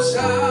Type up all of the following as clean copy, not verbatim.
영원히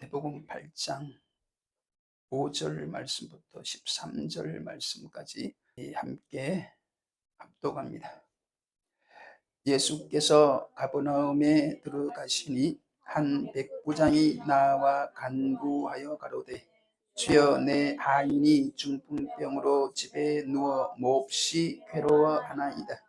마태복음 8장 5절 말씀부터 13절 말씀까지 함께 합독합니다. 예수께서 가버나움에 들어가시니 한 백부장이 나와 간구하여 가로되, 주여, 내 하인이 중풍병으로 집에 누워 몹시 괴로워하나이다.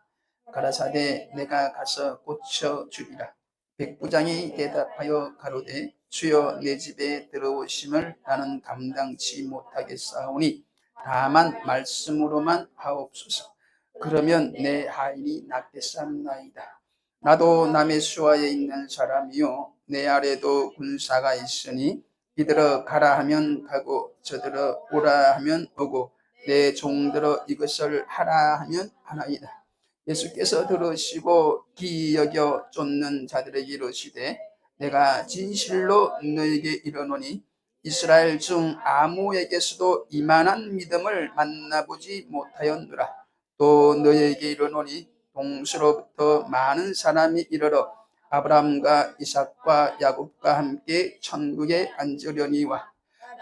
가라사대 내가 가서 고쳐주리라. 백부장이 대답하여 가로되, 주여, 내 집에 들어오심을 나는 감당치 못하겠사오니 다만 말씀으로만 하옵소서. 그러면 내 하인이 낫겠사옵나이다. 나도 남의 수하에 있는 사람이요, 내 아래도 군사가 있으니 이들어 가라 하면 가고 저들어 오라 하면 오고 내 종들어 이것을 하라 하면 하나이다. 예수께서 들으시고 기이 여겨 쫓는 자들에게 이르시되, 내가 진실로 너에게 이르노니 이스라엘 중 아무에게서도 이만한 믿음을 만나보지 못하였노라. 또 너에게 이르노니 동서로부터 많은 사람이 이르러 아브라함과 이삭과 야곱과 함께 천국에 앉으려니와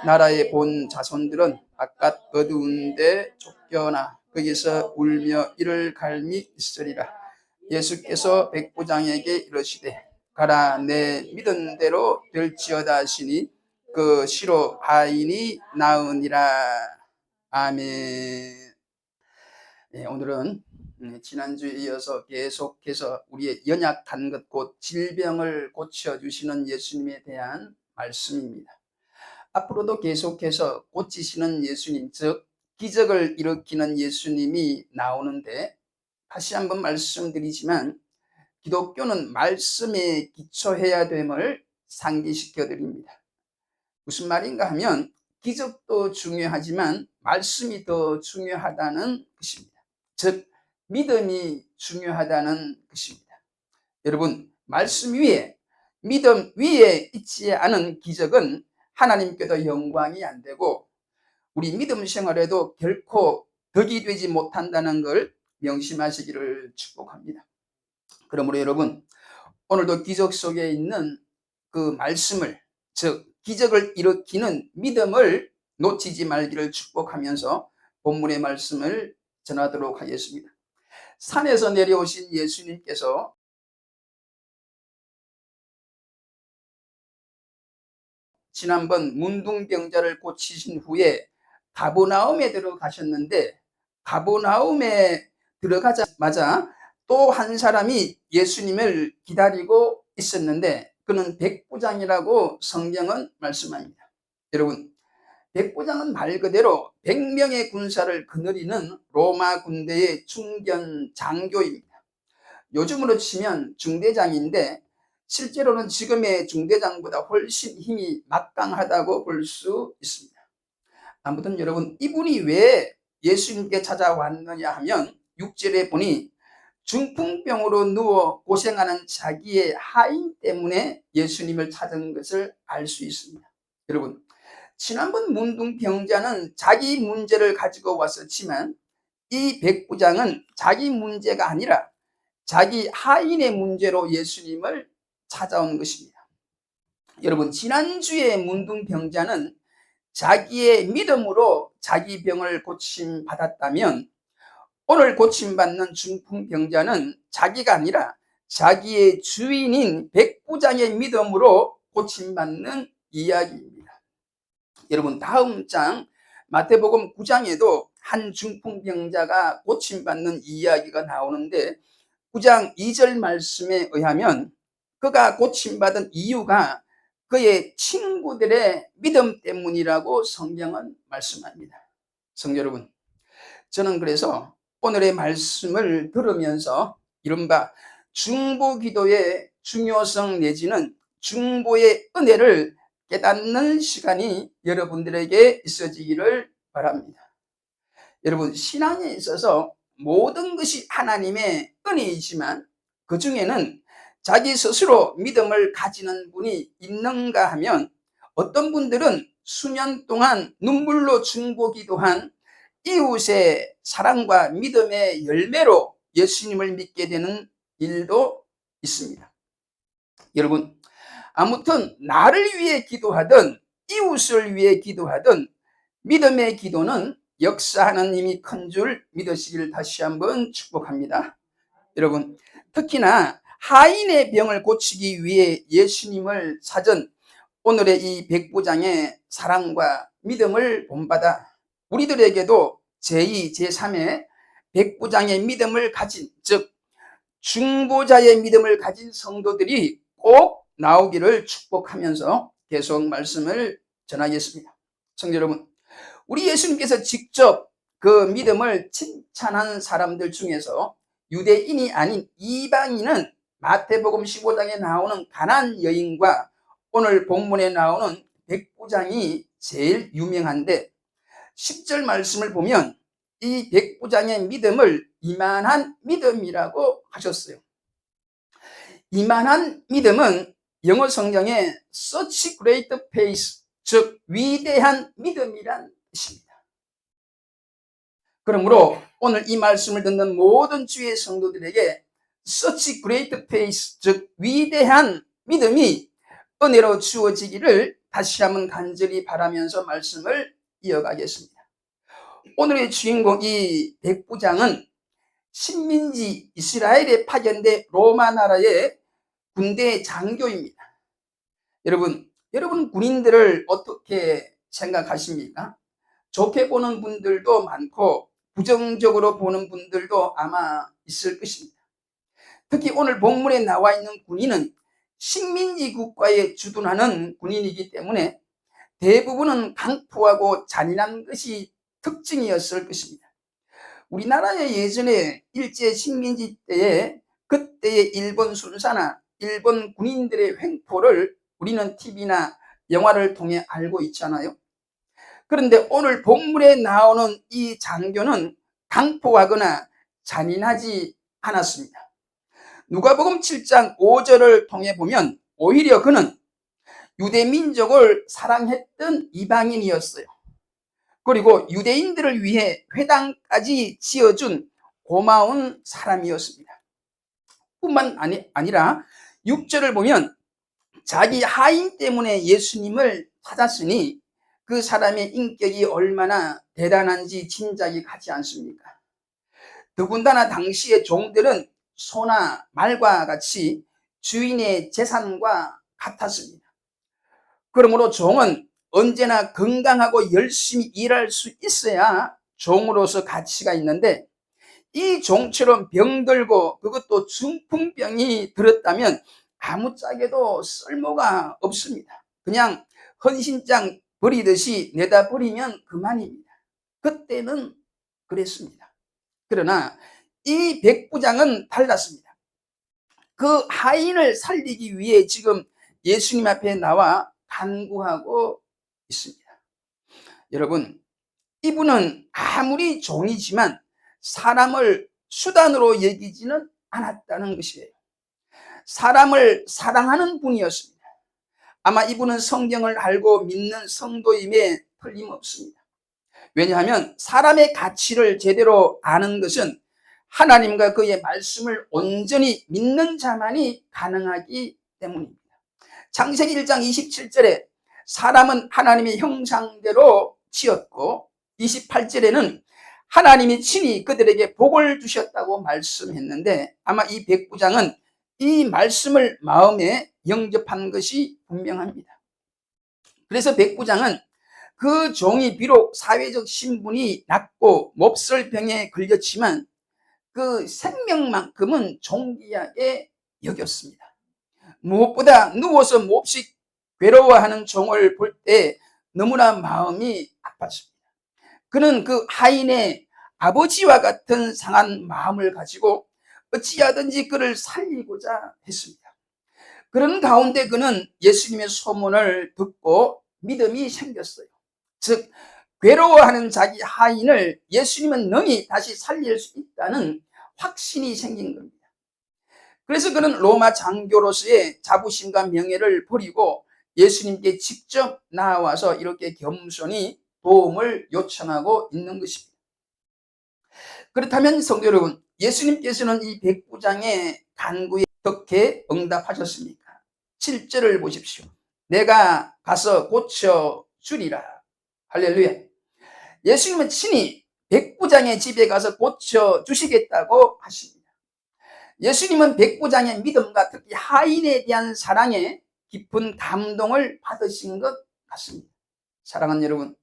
나라의 본 자손들은 바깥 어두운 데 쫓겨나 거기서 울며 이를 갈미 있으리라. 예수께서 백부장에게 이르시되, 가라, 내 믿은 대로 될지어다 하시니 그 시로 하인이 나으니라. 아멘. 오늘은 지난주에 이어서 계속해서 우리의 연약한 것 곧 질병을 고쳐주시는 예수님에 대한 말씀입니다. 앞으로도 계속해서 고치시는 예수님, 즉 기적을 일으키는 예수님이 나오는데, 다시 한번 말씀드리지만 기독교는 말씀에 기초해야 됨을 상기시켜 드립니다. 무슨 말인가 하면 기적도 중요하지만 말씀이 더 중요하다는 것입니다. 즉 믿음이 중요하다는 것입니다. 여러분, 말씀 위에, 믿음 위에 있지 않은 기적은 하나님께도 영광이 안 되고 우리 믿음 생활에도 결코 덕이 되지 못한다는 걸 명심하시기를 축복합니다. 그러므로 여러분, 오늘도 기적 속에 있는 그 말씀을, 즉 기적을 일으키는 믿음을 놓치지 말기를 축복하면서 본문의 말씀을 전하도록 하겠습니다. 산에서 내려오신 예수님께서 지난번 문둥병자를 고치신 후에 가버나움에 들어가셨는데, 가버나움에 들어가자마자 또 한 사람이 예수님을 기다리고 있었는데 그는 백부장이라고 성경은 말씀합니다. 여러분, 백부장은 말 그대로 100명의 군사를 거느리는 로마 군대의 중견 장교입니다. 요즘으로 치면 중대장인데 실제로는 지금의 중대장보다 훨씬 힘이 막강하다고 볼 수 있습니다. 아무튼 여러분, 이분이 왜 예수님께 찾아왔느냐 하면 6절에 보니 중풍병으로 누워 고생하는 자기의 하인 때문에 예수님을 찾은 것을 알 수 있습니다. 여러분, 지난번 문둥병자는 자기 문제를 가지고 왔었지만 이 백부장은 자기 문제가 아니라 자기 하인의 문제로 예수님을 찾아온 것입니다. 여러분, 지난주에 문둥병자는 자기의 믿음으로 자기 병을 고침받았다면 오늘 고침받는 중풍병자는 자기가 아니라 자기의 주인인 백부장의 믿음으로 고침받는 이야기입니다. 여러분, 다음 장 마태복음 9장에도 한 중풍병자가 고침받는 이야기가 나오는데 9장 2절 말씀에 의하면 그가 고침받은 이유가 그의 친구들의 믿음 때문이라고 성경은 말씀합니다. 성도 여러분, 저는 그래서 오늘의 말씀을 들으면서 이른바 중보기도의 중요성 내지는 중보의 은혜를 깨닫는 시간이 여러분들에게 있어지기를 바랍니다. 여러분, 신앙에 있어서 모든 것이 하나님의 은혜이지만 그 중에는 자기 스스로 믿음을 가지는 분이 있는가 하면 어떤 분들은 수년 동안 눈물로 중보기도한 이웃의 사랑과 믿음의 열매로 예수님을 믿게 되는 일도 있습니다. 여러분, 아무튼 나를 위해 기도하든 이웃을 위해 기도하든 믿음의 기도는 역사하는 힘이 큰 줄 믿으시기를 다시 한번 축복합니다. 여러분, 특히나 하인의 병을 고치기 위해 예수님을 찾은 오늘의 이 백부장의 사랑과 믿음을 본받아 우리들에게도 제2, 제3의 백부장의 믿음을 가진, 즉 중보자의 믿음을 가진 성도들이 꼭 나오기를 축복하면서 계속 말씀을 전하겠습니다. 성도 여러분, 우리 예수님께서 직접 그 믿음을 칭찬한 사람들 중에서 유대인이 아닌 이방인은 마태복음 15장에 나오는 가나안 여인과 오늘 본문에 나오는 백부장이 제일 유명한데 10절 말씀을 보면 이 백부장의 믿음을 이만한 믿음이라고 하셨어요. 이만한 믿음은 영어 성경에 such great faith, 즉 위대한 믿음이란 뜻입니다. 그러므로 오늘 이 말씀을 듣는 모든 주의 성도들에게 such great faith, 즉 위대한 믿음이 은혜로 주어지기를 다시 한번 간절히 바라면서 말씀을 이어가겠습니다. 오늘의 주인공 이 백부장은 식민지 이스라엘에 파견된 로마 나라의 군대 장교입니다. 여러분 군인들을 어떻게 생각하십니까? 좋게 보는 분들도 많고 부정적으로 보는 분들도 아마 있을 것입니다. 특히 오늘 본문에 나와 있는 군인은 식민지 국가에 주둔하는 군인이기 때문에 대부분은 강포하고 잔인한 것이 특징이었을 것입니다. 우리나라의 예전에 일제 식민지 때에 그때의 일본 순사나 일본 군인들의 횡포를 우리는 TV나 영화를 통해 알고 있잖아요. 그런데 오늘 본문에 나오는 이 장교는 강포하거나 잔인하지 않았습니다. 누가복음 7장 5절을 통해 보면 오히려 그는 유대 민족을 사랑했던 이방인이었어요. 그리고 유대인들을 위해 회당까지 지어준 고마운 사람이었습니다. 뿐만 아니라 6절을 보면 자기 하인 때문에 예수님을 찾았으니 그 사람의 인격이 얼마나 대단한지 짐작이 가지 않습니까? 더군다나 당시의 종들은 소나 말과 같이 주인의 재산과 같았습니다. 그러므로 종은 언제나 건강하고 열심히 일할 수 있어야 종으로서 가치가 있는데 이 종처럼 병들고 그것도 중풍병이 들었다면 아무짝에도 쓸모가 없습니다. 그냥 헌신장 버리듯이 내다 버리면 그만입니다. 그때는 그랬습니다. 그러나 이 백부장은 달랐습니다. 그 하인을 살리기 위해 지금 예수님 앞에 나와 간구하고 있습니다. 여러분, 이분은 아무리 종이지만 사람을 수단으로 여기지는 않았다는 것이에요. 사람을 사랑하는 분이었습니다. 아마 이분은 성경을 알고 믿는 성도임에 틀림없습니다. 왜냐하면 사람의 가치를 제대로 아는 것은 하나님과 그의 말씀을 온전히 믿는 자만이 가능하기 때문입니다. 창세기 1장 27절에 사람은 하나님의 형상대로 지었고 28절에는 하나님이 친히 그들에게 복을 주셨다고 말씀했는데 아마 이 백부장은 이 말씀을 마음에 영접한 것이 분명합니다. 그래서 백부장은 그 종이 비록 사회적 신분이 낮고 몹쓸 병에 걸렸지만 그 생명만큼은 존귀하게 여겼습니다. 무엇보다 누워서 몹시 괴로워하는 종을 볼 때 너무나 마음이 아팠습니다. 그는 그 하인의 아버지와 같은 상한 마음을 가지고 어찌하든지 그를 살리고자 했습니다. 그런 가운데 그는 예수님의 소문을 듣고 믿음이 생겼어요. 즉 괴로워하는 자기 하인을 예수님은 능히 다시 살릴 수 있다는 확신이 생긴 겁니다. 그래서 그는 로마 장교로서의 자부심과 명예를 버리고 예수님께 직접 나와서 이렇게 겸손히 도움을 요청하고 있는 것입니다. 그렇다면 성도 여러분, 예수님께서는 이 백부장의 간구에 어떻게 응답하셨습니까? 7절을 보십시오. 내가 가서 고쳐주리라. 할렐루야. 예수님은 친히 백부장의 집에 가서 고쳐주시겠다고 하십니다. 예수님은 백부장의 믿음과 특히 하인에 대한 사랑에 깊은 감동을 받으신 것 같습니다. 사랑하는 여러분,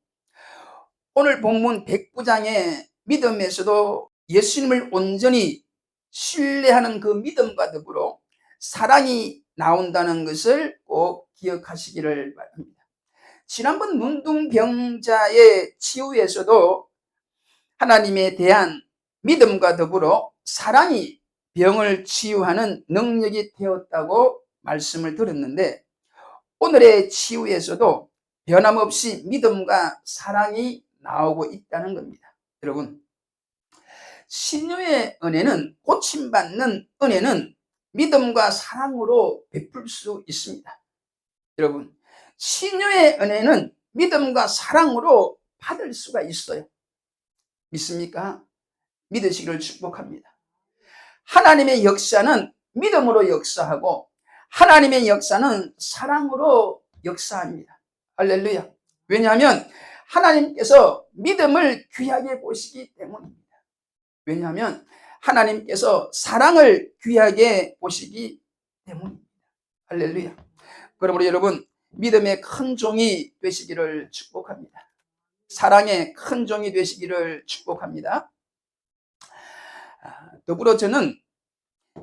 오늘 본문 백부장의 믿음에서도 예수님을 온전히 신뢰하는 그 믿음과 더불어 사랑이 나온다는 것을 꼭 기억하시기를 바랍니다. 지난번 문둥병자의 치유에서도 하나님에 대한 믿음과 더불어 사랑이 병을 치유하는 능력이 되었다고 말씀을 드렸는데, 오늘의 치유에서도 변함없이 믿음과 사랑이 나오고 있다는 겁니다. 여러분, 신유의 은혜는, 고침받는 은혜는 믿음과 사랑으로 베풀 수 있습니다. 여러분, 신유의 은혜는 믿음과 사랑으로 받을 수가 있어요. 믿습니까? 믿으시기를 축복합니다. 하나님의 역사는 믿음으로 역사하고 하나님의 역사는 사랑으로 역사합니다. 할렐루야. 왜냐하면 하나님께서 믿음을 귀하게 보시기 때문입니다. 왜냐하면 하나님께서 사랑을 귀하게 보시기 때문입니다. 할렐루야. 그러므로 여러분, 믿음의 큰 종이 되시기를 축복합니다. 사랑의 큰 종이 되시기를 축복합니다. 더불어 저는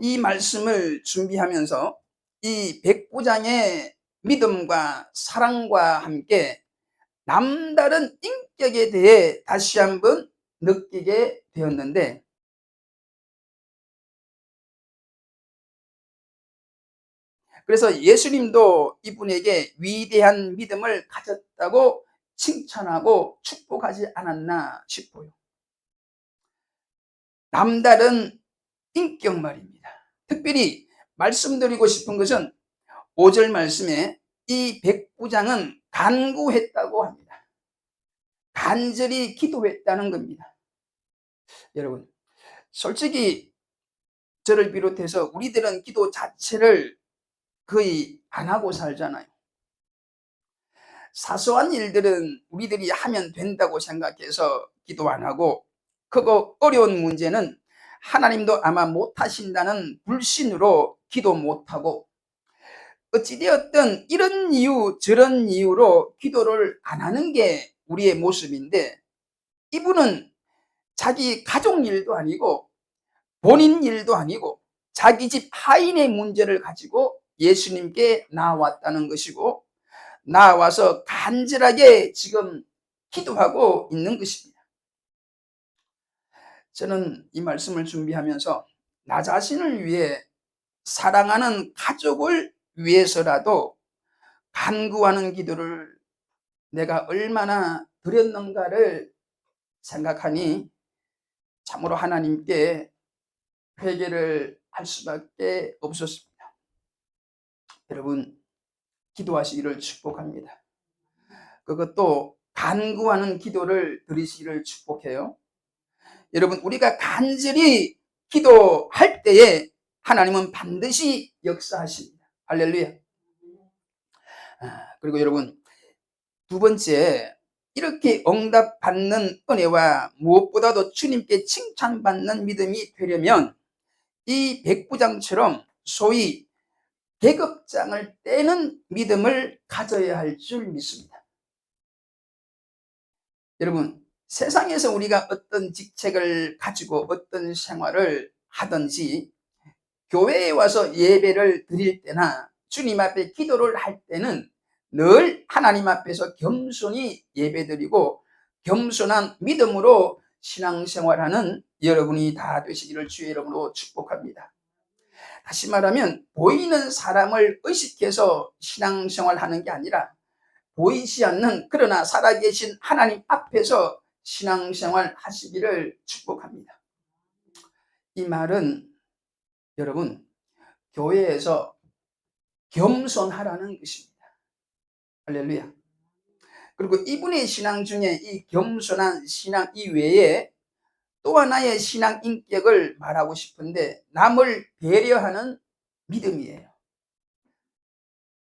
이 말씀을 준비하면서 이 백부장의 믿음과 사랑과 함께 남다른 인격에 대해 다시 한번 느끼게 되었는데, 그래서 예수님도 이분에게 위대한 믿음을 가졌다고 칭찬하고 축복하지 않았나 싶어요. 남다른 인격 말입니다. 특별히 말씀드리고 싶은 것은 5절 말씀에 이 백부장은 간구했다고 합니다. 간절히 기도했다는 겁니다. 여러분, 솔직히 저를 비롯해서 우리들은 기도 자체를 거의 안 하고 살잖아요. 사소한 일들은 우리들이 하면 된다고 생각해서 기도 안 하고, 크고 어려운 문제는 하나님도 아마 못하신다는 불신으로 기도 못하고, 어찌되었든 이런 이유 저런 이유로 기도를 안 하는 게 우리의 모습인데, 이분은 자기 가족 일도 아니고 본인 일도 아니고 자기 집 하인의 문제를 가지고 예수님께 나왔다는 것이고, 나와서 간절하게 지금 기도하고 있는 것입니다. 저는 이 말씀을 준비하면서 나 자신을 위해, 사랑하는 가족을 위해서라도 간구하는 기도를 내가 얼마나 드렸는가를 생각하니 참으로 하나님께 회개를 할 수밖에 없었습니다. 여러분, 기도하시기를 축복합니다. 그것도 간구하는 기도를 드리시기를 축복해요. 여러분, 우리가 간절히 기도할 때에 하나님은 반드시 역사하십니다. 할렐루야. 그리고 여러분, 두 번째, 이렇게 응답받는 은혜와 무엇보다도 주님께 칭찬받는 믿음이 되려면 이 백부장처럼 소위 계급장을 떼는 믿음을 가져야 할 줄 믿습니다. 여러분, 세상에서 우리가 어떤 직책을 가지고 어떤 생활을 하든지 교회에 와서 예배를 드릴 때나 주님 앞에 기도를 할 때는 늘 하나님 앞에서 겸손히 예배드리고 겸손한 믿음으로 신앙생활하는 여러분이 다 되시기를 주의 이름으로 축복합니다. 다시 말하면 보이는 사람을 의식해서 신앙생활하는 게 아니라 보이지 않는 그러나 살아계신 하나님 앞에서 신앙생활 하시기를 축복합니다. 이 말은 여러분, 교회에서 겸손하라는 것입니다. 할렐루야. 그리고 이분의 신앙 중에 이 겸손한 신앙 이외에 또 하나의 신앙 인격을 말하고 싶은데, 남을 배려하는 믿음이에요.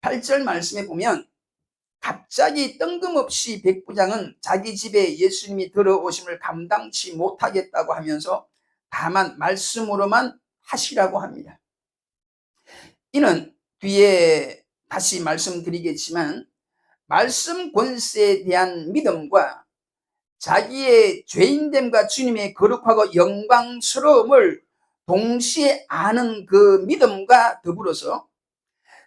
8절 말씀에 보면 갑자기 뜬금없이 백부장은 자기 집에 예수님이 들어오심을 감당치 못하겠다고 하면서 다만 말씀으로만 하시라고 합니다. 이는 뒤에 다시 말씀드리겠지만 말씀 권세에 대한 믿음과 자기의 죄인됨과 주님의 거룩하고 영광스러움을 동시에 아는 그 믿음과 더불어서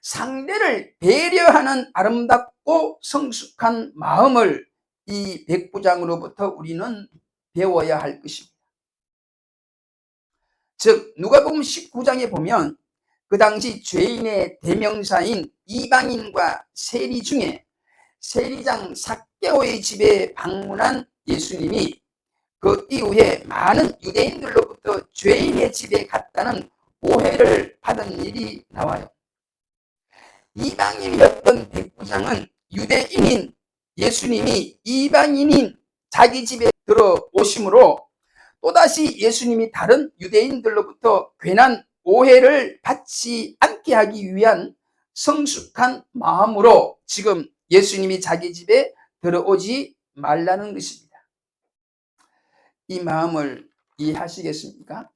상대를 배려하는 아름답고 성숙한 마음을 이 백부장으로부터 우리는 배워야 할 것입니다. 즉 누가복음 19장에 보면 그 당시 죄인의 대명사인 이방인과 세리 중에 세리장 삭개오의 집에 방문한 예수님이 그 이후에 많은 유대인들로부터 죄인의 집에 갔다는 오해를 받은 일이 나와요. 이방인이었던 백부장은 유대인인 예수님이 이방인인 자기 집에 들어오심으로 또다시 예수님이 다른 유대인들로부터 괜한 오해를 받지 않게 하기 위한 성숙한 마음으로 지금 예수님이 자기 집에 들어오지 말라는 것입니다. 이 마음을 이해하시겠습니까?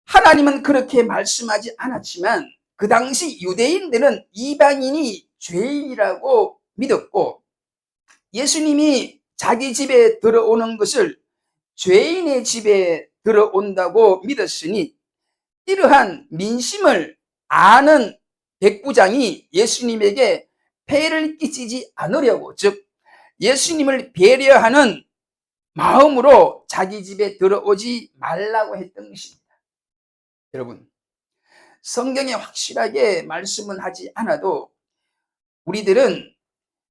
하나님은 그렇게 말씀하지 않았지만 그 당시 유대인들은 이방인이 죄인이라고 믿었고 예수님이 자기 집에 들어오는 것을 죄인의 집에 들어온다고 믿었으니 이러한 민심을 아는 백부장이 예수님에게 폐를 끼치지 않으려고, 즉 예수님을 배려하는 마음으로 자기 집에 들어오지 말라고 했던 것입니다. 여러분, 성경에 확실하게 말씀은 하지 않아도 우리들은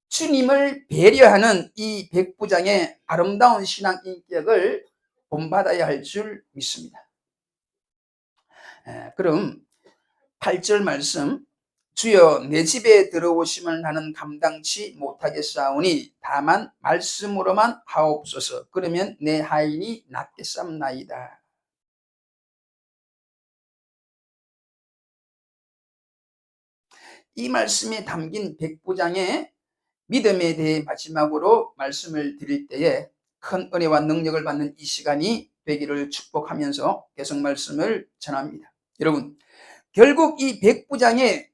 주님을 배려하는 이 백부장의 아름다운 신앙 인격을 본받아야 할 줄 믿습니다. 그럼 8절 말씀, 주여 내 집에 들어오심을 나는 감당치 못하겠사오니 다만 말씀으로만 하옵소서. 그러면 내 하인이 낫겠사옵나이다. 이 말씀에 담긴 백부장의 믿음에 대해 마지막으로 말씀을 드릴 때에 큰 은혜와 능력을 받는 이 시간이 되기를 축복하면서 계속 말씀을 전합니다. 여러분, 결국 이 백부장의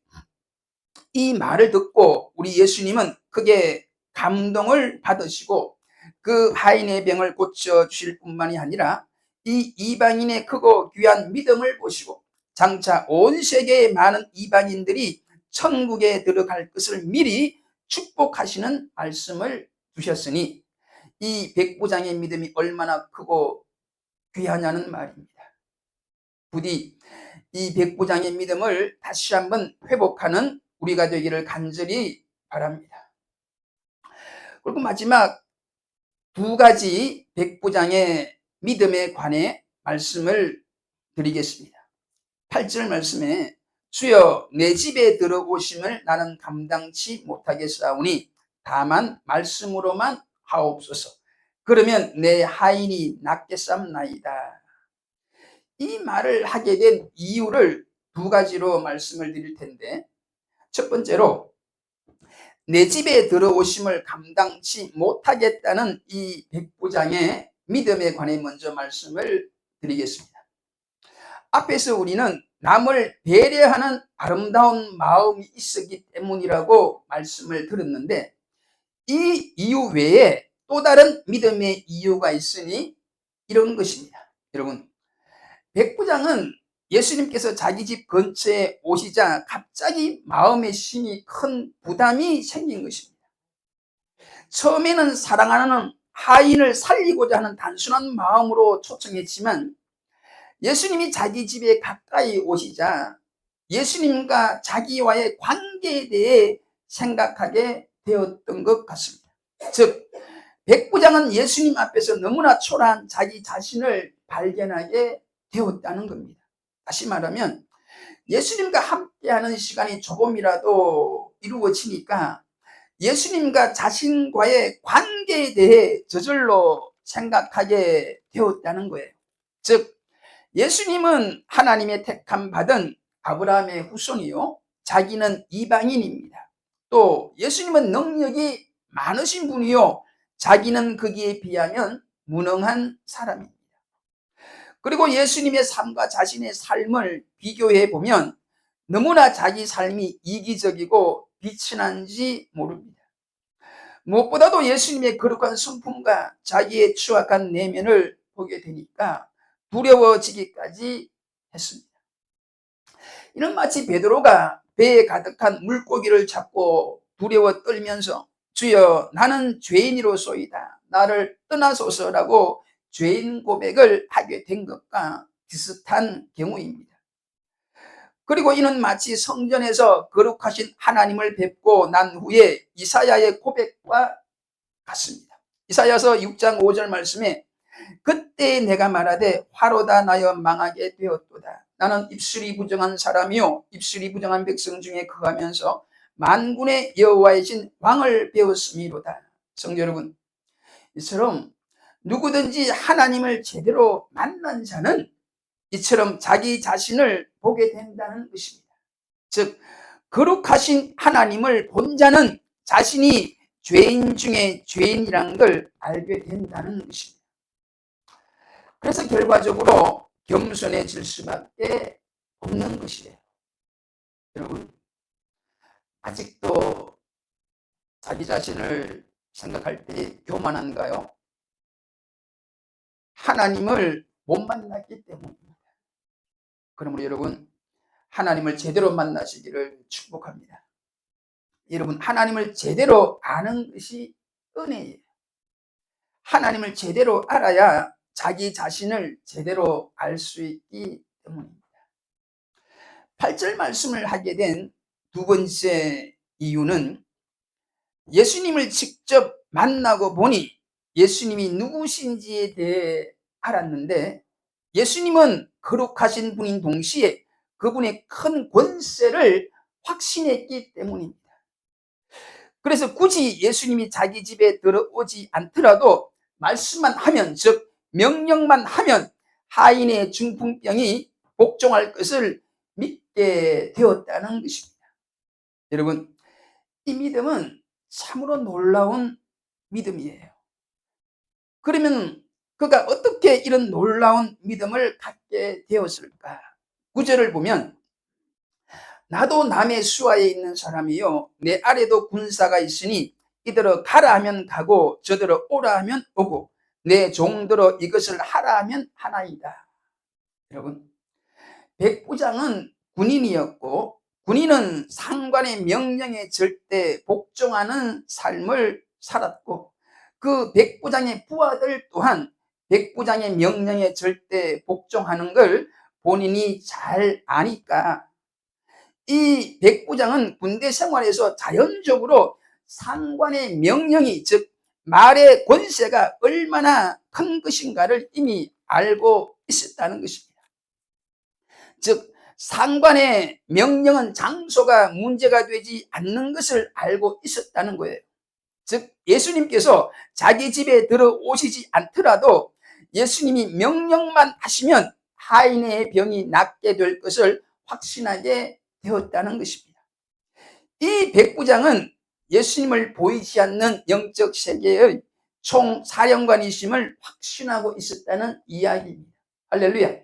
이 말을 듣고 우리 예수님은 크게 감동을 받으시고 그 하인의 병을 고쳐주실 뿐만이 아니라 이 이방인의 크고 귀한 믿음을 보시고 장차 온 세계의 많은 이방인들이 천국에 들어갈 것을 미리 축복하시는 말씀을 주셨으니 이 백부장의 믿음이 얼마나 크고 귀하냐는 말입니다. 부디 이 백부장의 믿음을 다시 한번 회복하는 우리가 되기를 간절히 바랍니다. 그리고 마지막 두 가지 백부장의 믿음에 관해 말씀을 드리겠습니다. 8절 말씀에 주여 내 집에 들어오심을 나는 감당치 못하겠사오니 다만 말씀으로만 하옵소서. 그러면 내 하인이 낫겠사옵나이다. 이 말을 하게 된 이유를 두 가지로 말씀을 드릴 텐데, 첫 번째로 내 집에 들어오심을 감당치 못하겠다는 이 백부장의 믿음에 관해 먼저 말씀을 드리겠습니다. 앞에서 우리는 남을 배려하는 아름다운 마음이 있었기 때문이라고 말씀을 들었는데 이 이유 외에 또 다른 믿음의 이유가 있으니 이런 것입니다. 여러분, 백부장은 예수님께서 자기 집 근처에 오시자 갑자기 마음의 심히 큰 부담이 생긴 것입니다. 처음에는 사랑하는 하인을 살리고자 하는 단순한 마음으로 초청했지만 예수님이 자기 집에 가까이 오시자 예수님과 자기와의 관계에 대해 생각하게 되었던 것 같습니다. 즉 백부장은 예수님 앞에서 너무나 초라한 자기 자신을 발견하게 되었다는 겁니다. 다시 말하면 예수님과 함께하는 시간이 조금이라도 이루어지니까 예수님과 자신과의 관계에 대해 저절로 생각하게 되었다는 거예요. 즉 예수님은 하나님의 택함 받은 아브라함의 후손이요 자기는 이방인입니다. 또 예수님은 능력이 많으신 분이요, 자기는 거기에 비하면 무능한 사람입니다. 그리고 예수님의 삶과 자신의 삶을 비교해 보면 너무나 자기 삶이 이기적이고 비천한지 모릅니다. 무엇보다도 예수님의 거룩한 성품과 자기의 추악한 내면을 보게 되니까 두려워지기까지 했습니다. 이는 마치 베드로가 배에 가득한 물고기를 잡고 두려워 떨면서 주여 나는 죄인이로소이다, 나를 떠나소서라고 죄인 고백을 하게 된 것과 비슷한 경우입니다. 그리고 이는 마치 성전에서 거룩하신 하나님을 뵙고 난 후에 이사야의 고백과 같습니다. 이사야서 6장 5절 말씀에 그때 내가 말하되 화로다 나여 망하게 되었도다. 나는 입술이 부정한 사람이요 입술이 부정한 백성 중에 거하면서 만군의 여호와이신 왕을 배웠음이로다. 성도 여러분, 이처럼 누구든지 하나님을 제대로 만난 자는 이처럼 자기 자신을 보게 된다는 것입니다. 즉 거룩하신 하나님을 본 자는 자신이 죄인 중에 죄인이라는 걸 알게 된다는 것입니다. 그래서 결과적으로 겸손해질 수밖에 없는 것이에요. 여러분, 아직도 자기 자신을 생각할 때 교만한가요? 하나님을 못 만났기 때문입니다. 그러므로 여러분, 하나님을 제대로 만나시기를 축복합니다. 여러분, 하나님을 제대로 아는 것이 은혜예요. 하나님을 제대로 알아야 자기 자신을 제대로 알 수 있기 때문입니다. 8절 말씀을 하게 된 두 번째 이유는 예수님을 직접 만나고 보니 예수님이 누구신지에 대해 알았는데, 예수님은 거룩하신 분인 동시에 그분의 큰 권세를 확신했기 때문입니다. 그래서 굳이 예수님이 자기 집에 들어오지 않더라도 말씀만 하면, 즉 명령만 하면 하인의 중풍병이 복종할 것을 믿게 되었다는 것입니다. 여러분, 이 믿음은 참으로 놀라운 믿음이에요. 그러면 그가 어떻게 이런 놀라운 믿음을 갖게 되었을까? 9절을 보면 나도 남의 수하에 있는 사람이요 내 아래도 군사가 있으니 이들어 가라 하면 가고 저들어 오라 하면 오고 내 종들어 이것을 하라 하면 하나이다. 여러분, 백부장은 군인이었고 군인은 상관의 명령에 절대 복종하는 삶을 살았고 그 백부장의 부하들 또한 백부장의 명령에 절대 복종하는 걸 본인이 잘 아니까 이 백부장은 군대 생활에서 자연적으로 상관의 명령이, 즉 말의 권세가 얼마나 큰 것인가를 이미 알고 있었다는 것입니다. 즉 상관의 명령은 장소가 문제가 되지 않는 것을 알고 있었다는 거예요. 즉 예수님께서 자기 집에 들어오시지 않더라도 예수님이 명령만 하시면 하인의 병이 낫게 될 것을 확신하게 되었다는 것입니다. 이 백부장은 예수님을 보이지 않는 영적 세계의 총사령관이심을 확신하고 있었다는 이야기입니다. 할렐루야.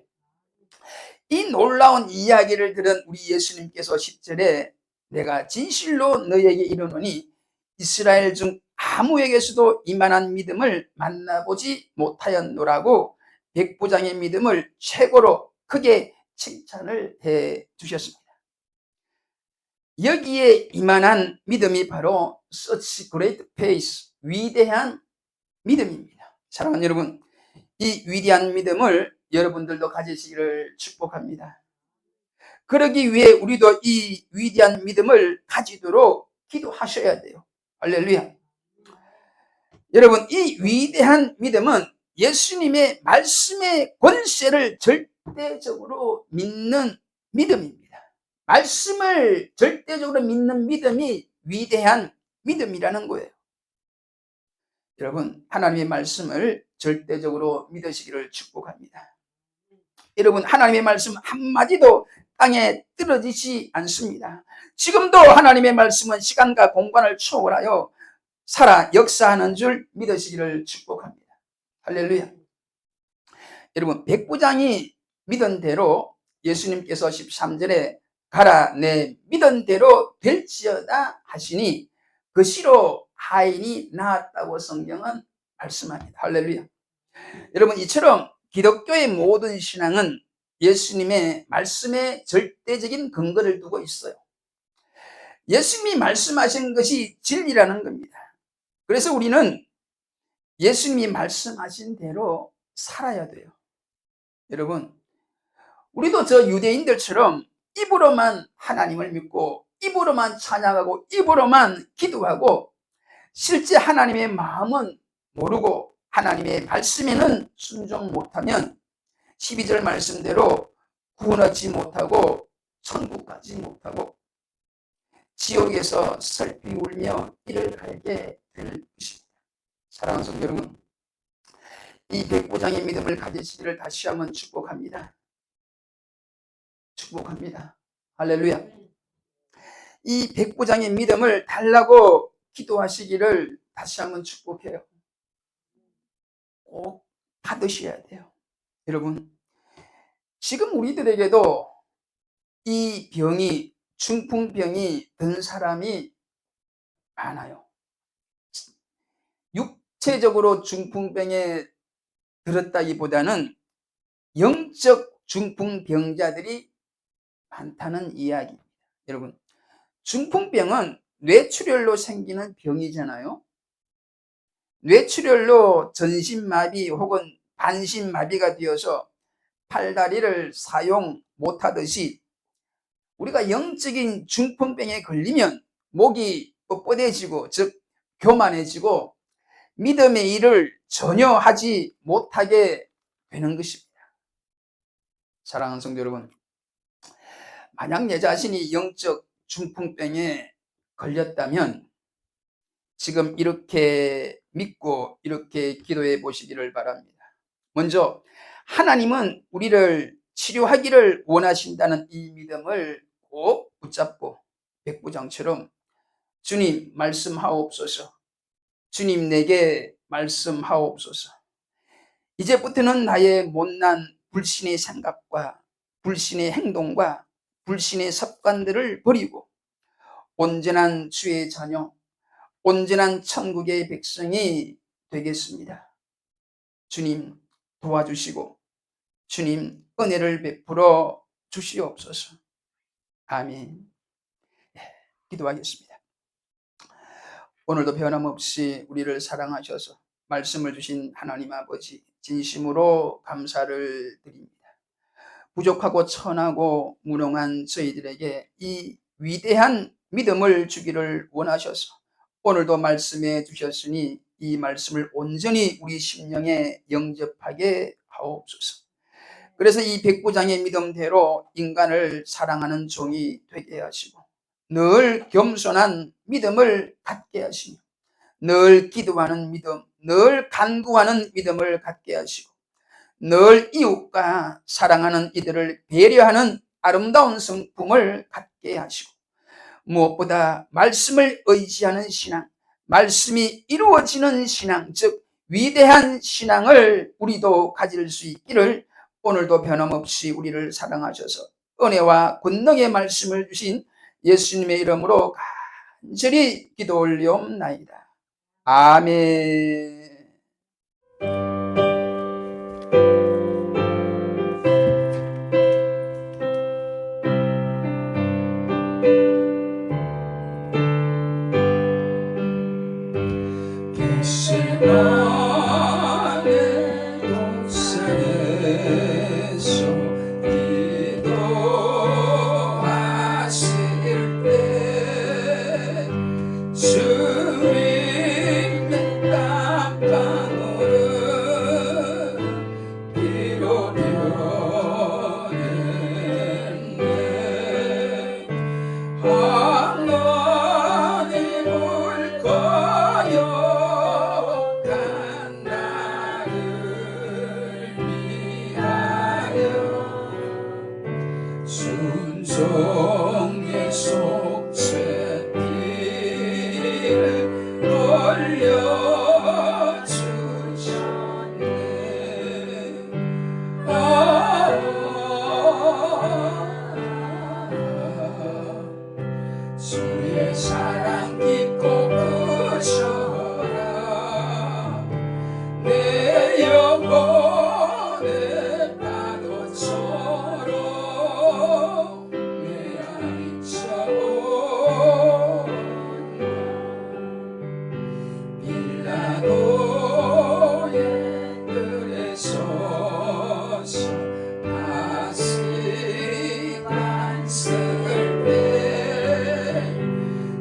이 놀라운 이야기를 들은 우리 예수님께서 10절에 내가 진실로 너희에게 이르노니 이스라엘 중 아무에게서도 이만한 믿음을 만나보지 못하였노라고 백부장의 믿음을 최고로 크게 칭찬을 해 주셨습니다. 여기에 이만한 믿음이 바로 such great faith, 위대한 믿음입니다. 사랑하는 여러분, 이 위대한 믿음을 여러분들도 가지시기를 축복합니다. 그러기 위해 우리도 이 위대한 믿음을 가지도록 기도하셔야 돼요. 할렐루야. 여러분, 이 위대한 믿음은 예수님의 말씀의 권세를 절대적으로 믿는 믿음입니다. 말씀을 절대적으로 믿는 믿음이 위대한 믿음이라는 거예요. 여러분, 하나님의 말씀을 절대적으로 믿으시기를 축복합니다. 여러분, 하나님의 말씀 한마디도 땅에 떨어지지 않습니다. 지금도 하나님의 말씀은 시간과 공간을 초월하여 살아 역사하는 줄 믿으시기를 축복합니다. 할렐루야. 여러분, 백부장이 믿은 대로 예수님께서 13절에 가라 내 믿은 대로 될지어다 하시니 그 시로 하인이 나았다고 성경은 말씀합니다. 할렐루야. 여러분, 이처럼 기독교의 모든 신앙은 예수님의 말씀에 절대적인 근거를 두고 있어요. 예수님이 말씀하신 것이 진리라는 겁니다. 그래서 우리는 예수님이 말씀하신 대로 살아야 돼요. 여러분, 우리도 저 유대인들처럼 입으로만 하나님을 믿고 입으로만 찬양하고 입으로만 기도하고 실제 하나님의 마음은 모르고 하나님의 말씀에는 순종 못하면 12절 말씀대로 구원 얻지 못하고 천국 가지 못하고 지옥에서 슬피 울며 이를 갈게 될 것입니다. 사랑하는 성도 여러분, 이 백부장의 믿음을 가지시기를 다시 한번 축복합니다. 축복합니다. 할렐루야. 이 백부장의 믿음을 달라고 기도하시기를 다시 한번 축복해요. 꼭 받으셔야 돼요. 여러분, 지금 우리들에게도 이 병이, 중풍병이 든 사람이 많아요. 육체적으로 중풍병에 들었다기보다는 영적 중풍병자들이 많다는 이야기입니다. 여러분, 중풍병은 뇌출혈로 생기는 병이잖아요. 뇌출혈로 전신마비 혹은 반신마비가 되어서 팔다리를 사용 못하듯이 우리가 영적인 중풍병에 걸리면 목이 뻣뻣해지고 즉 교만해지고 믿음의 일을 전혀 하지 못하게 되는 것입니다. 사랑하는 성도 여러분, 만약 내 자신이 영적 중풍병에 걸렸다면 지금 이렇게 믿고 이렇게 기도해 보시기를 바랍니다. 먼저 하나님은 우리를 치료하기를 원하신다는 이 믿음을 꼭 붙잡고 백부장처럼 주님 말씀하옵소서, 주님 내게 말씀하옵소서, 이제부터는 나의 못난 불신의 생각과 불신의 행동과 불신의 습관들을 버리고 온전한 주의 자녀, 온전한 천국의 백성이 되겠습니다. 주님 도와주시고 주님 은혜를 베풀어 주시옵소서. 아멘. 기도하겠습니다. 오늘도 변함없이 우리를 사랑하셔서 말씀을 주신 하나님 아버지, 진심으로 감사를 드립니다. 부족하고 천하고 무능한 저희들에게 이 위대한 믿음을 주기를 원하셔서 오늘도 말씀해 주셨으니 이 말씀을 온전히 우리 심령에 영접하게 하옵소서. 그래서 이 백부장의 믿음대로 인간을 사랑하는 종이 되게 하시고 늘 겸손한 믿음을 갖게 하시며 늘 기도하는 믿음, 늘 간구하는 믿음을 갖게 하시고 늘 이웃과 사랑하는 이들을 배려하는 아름다운 성품을 갖게 하시고 무엇보다 말씀을 의지하는 신앙, 말씀이 이루어지는 신앙, 즉 위대한 신앙을 우리도 가질 수 있기를 오늘도 변함없이 우리를 사랑하셔서 은혜와 권능의 말씀을 주신 예수님의 이름으로 간절히 기도 올리옵나이다. 아멘. 겟세마네 동산에서 기도하실 때 주님의 땀 주의 사랑 깊고 크셔라 내 영혼의 파도처럼 메아리쳐온다 빌라도의 뜰에 서서 다시 안쓸 때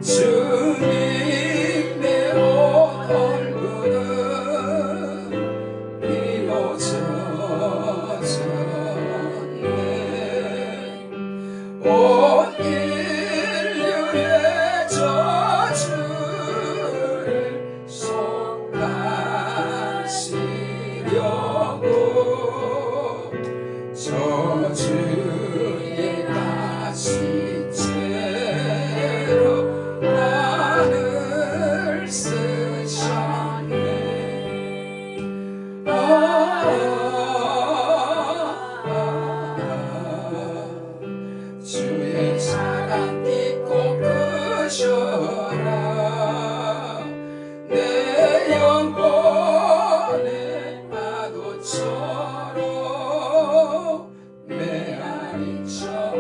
주님의 옷 얼굴은 비로 젖었네 온 인류의 저주를 속하시려고 저주의 가시죄로 나를 쓰셨네 주의 사랑 깊고 크셔라 내 영혼의 파도처럼 메아리쳐온다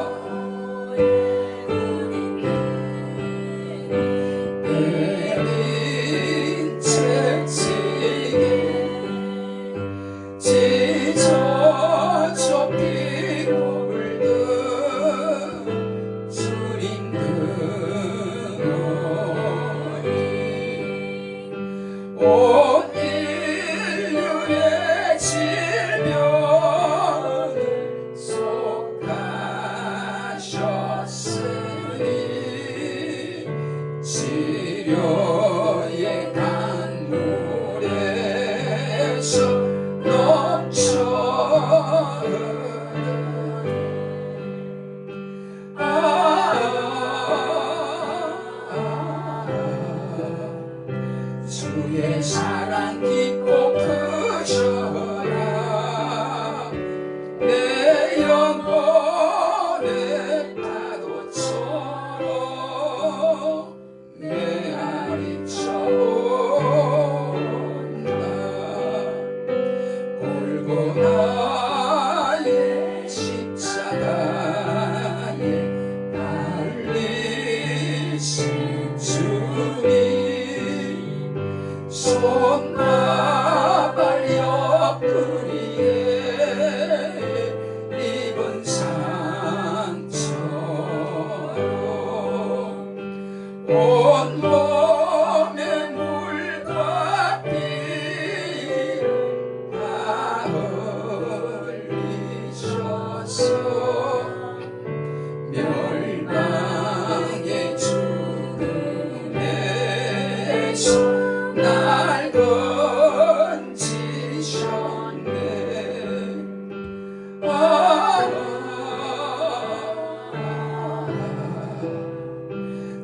골고다의 내린 채찍에 찢어 좁히고 물든 주님 등원이 온 인류의 질병을 속하셨으니 치료의 강물에서 넘쳐 주의 사랑 깊고 크셔라 내 영혼의 파도처럼 메아리쳐온다 골고다의 십자가에 달리신 주님 손나발 옆구리에 입은 상처로 온몸에 물과 피를 다 흘리셔서 멸망의 죽음에서 날 건지셨네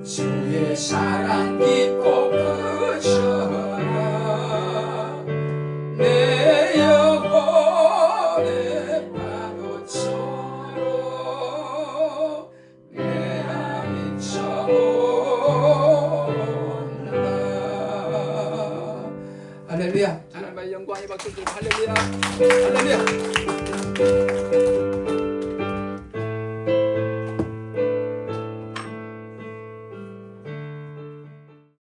주의 사랑 깊고 크셔라 내 영혼의 파도처럼 메아리쳐온다 할렐루야 하나님의 영광의 박수 주고 할렐루야 할렐루야